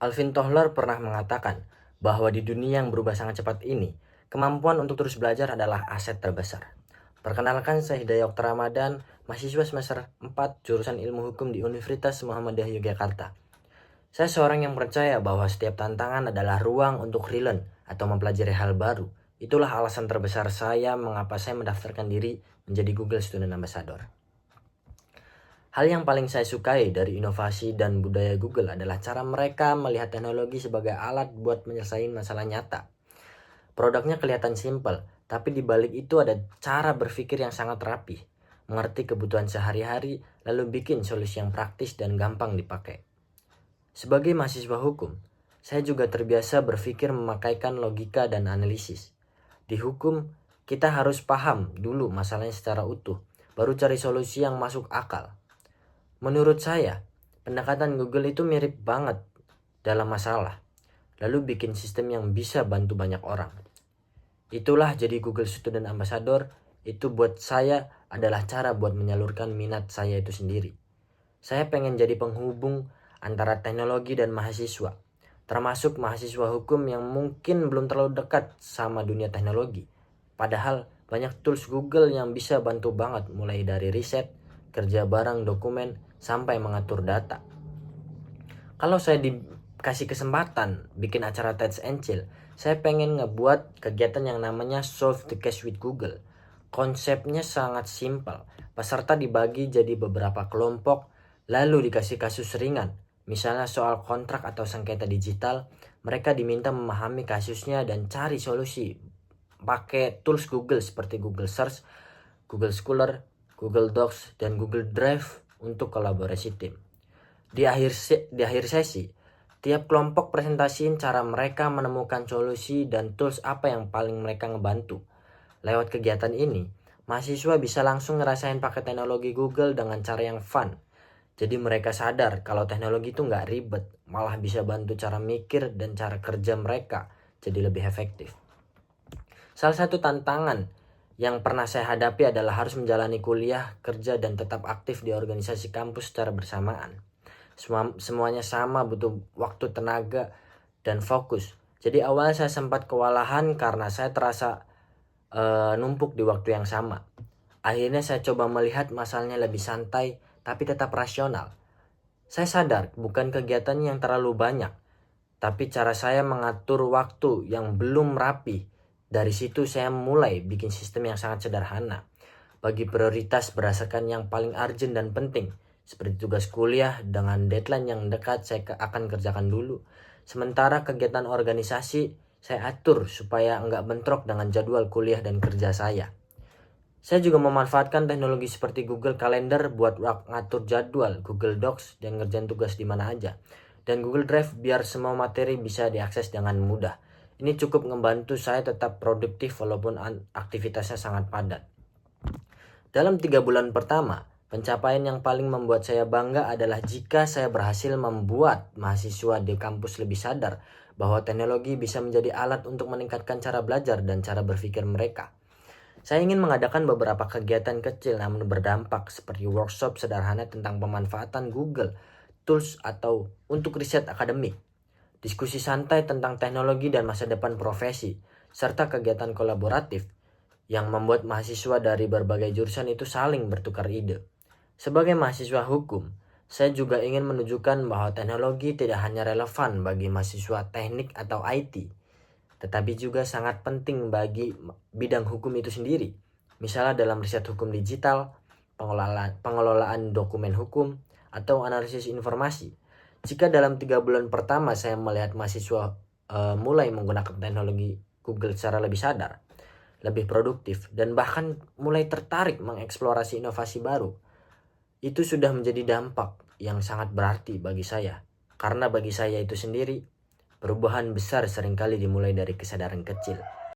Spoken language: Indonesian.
Alvin Toffler pernah mengatakan bahwa di dunia yang berubah sangat cepat ini, kemampuan untuk terus belajar adalah aset terbesar. Perkenalkan, saya Hidayat Ramadan, mahasiswa semester 4 jurusan Ilmu Hukum di Universitas Muhammadiyah Yogyakarta. Saya seorang yang percaya bahwa setiap tantangan adalah ruang untuk relearn atau mempelajari hal baru. Itulah alasan terbesar saya mengapa saya mendaftarkan diri menjadi Google Student Ambassador. Hal yang paling saya sukai dari inovasi dan budaya Google adalah cara mereka melihat teknologi sebagai alat buat menyelesaikan masalah nyata. Produknya kelihatan simpel, tapi di balik itu ada cara berpikir yang sangat rapi, mengerti kebutuhan sehari-hari, lalu bikin solusi yang praktis dan gampang dipakai. Sebagai mahasiswa hukum, saya juga terbiasa berpikir memakaikan logika dan analisis. Di hukum, kita harus paham dulu masalahnya secara utuh, baru cari solusi yang masuk akal. Menurut saya, pendekatan Google itu mirip banget dalam masalah, lalu bikin sistem yang bisa bantu banyak orang. Itulah jadi Google Student Ambassador, itu buat saya adalah cara buat menyalurkan minat saya itu sendiri. Saya pengen jadi penghubung antara teknologi dan mahasiswa, termasuk mahasiswa hukum yang mungkin belum terlalu dekat sama dunia teknologi. Padahal banyak tools Google yang bisa bantu banget, mulai dari riset, kerja bareng dokumen, sampai mengatur data. Kalau saya dikasih kesempatan bikin acara TEDx and Chill, saya pengen ngebuat kegiatan yang namanya Solve the Case with Google. Konsepnya sangat simpel. Peserta dibagi jadi beberapa kelompok, lalu dikasih kasus ringan. Misalnya soal kontrak atau sengketa digital, mereka diminta memahami kasusnya dan cari solusi pakai tools Google seperti Google Search, Google Scholar, Google Docs, dan Google Drive untuk kolaborasi tim. Di akhir sesi, tiap kelompok presentasiin cara mereka menemukan solusi dan tools apa yang paling mereka ngebantu. Lewat kegiatan ini, mahasiswa bisa langsung ngerasain pakai teknologi Google dengan cara yang fun. Jadi mereka sadar kalau teknologi itu nggak ribet, malah bisa bantu cara mikir dan cara kerja mereka jadi lebih efektif. Salah satu tantangan yang pernah saya hadapi adalah harus menjalani kuliah, kerja, dan tetap aktif di organisasi kampus secara bersamaan. Semuanya sama, butuh waktu, tenaga, dan fokus. Jadi awalnya saya sempat kewalahan karena saya terasa numpuk di waktu yang sama. Akhirnya saya coba melihat masalahnya lebih santai, tapi tetap rasional. Saya sadar bukan kegiatan yang terlalu banyak, tapi cara saya mengatur waktu yang belum rapi. Dari situ saya mulai bikin sistem yang sangat sederhana. Bagi prioritas berdasarkan yang paling urgent dan penting. Seperti tugas kuliah dengan deadline yang dekat saya akan kerjakan dulu. Sementara kegiatan organisasi saya atur supaya enggak bentrok dengan jadwal kuliah dan kerja saya. Saya juga memanfaatkan teknologi seperti Google Calendar buat ngatur jadwal, Google Docs, dan ngerjain tugas di mana aja. Dan Google Drive biar semua materi bisa diakses dengan mudah. Ini cukup membantu saya tetap produktif walaupun aktivitasnya sangat padat. Dalam 3 bulan pertama, pencapaian yang paling membuat saya bangga adalah jika saya berhasil membuat mahasiswa di kampus lebih sadar bahwa teknologi bisa menjadi alat untuk meningkatkan cara belajar dan cara berpikir mereka. Saya ingin mengadakan beberapa kegiatan kecil namun berdampak seperti workshop sederhana tentang pemanfaatan Google Tools atau untuk riset akademik, diskusi santai tentang teknologi dan masa depan profesi, serta kegiatan kolaboratif yang membuat mahasiswa dari berbagai jurusan itu saling bertukar ide. Sebagai mahasiswa hukum, saya juga ingin menunjukkan bahwa teknologi tidak hanya relevan bagi mahasiswa teknik atau IT, tetapi juga sangat penting bagi bidang hukum itu sendiri. Misalnya dalam riset hukum digital, pengelolaan dokumen hukum, atau analisis informasi. Jika dalam 3 bulan pertama saya melihat mahasiswa mulai menggunakan teknologi Google secara lebih sadar, lebih produktif, dan bahkan mulai tertarik mengeksplorasi inovasi baru, itu sudah menjadi dampak yang sangat berarti bagi saya. Karena bagi saya itu sendiri, perubahan besar seringkali dimulai dari kesadaran kecil.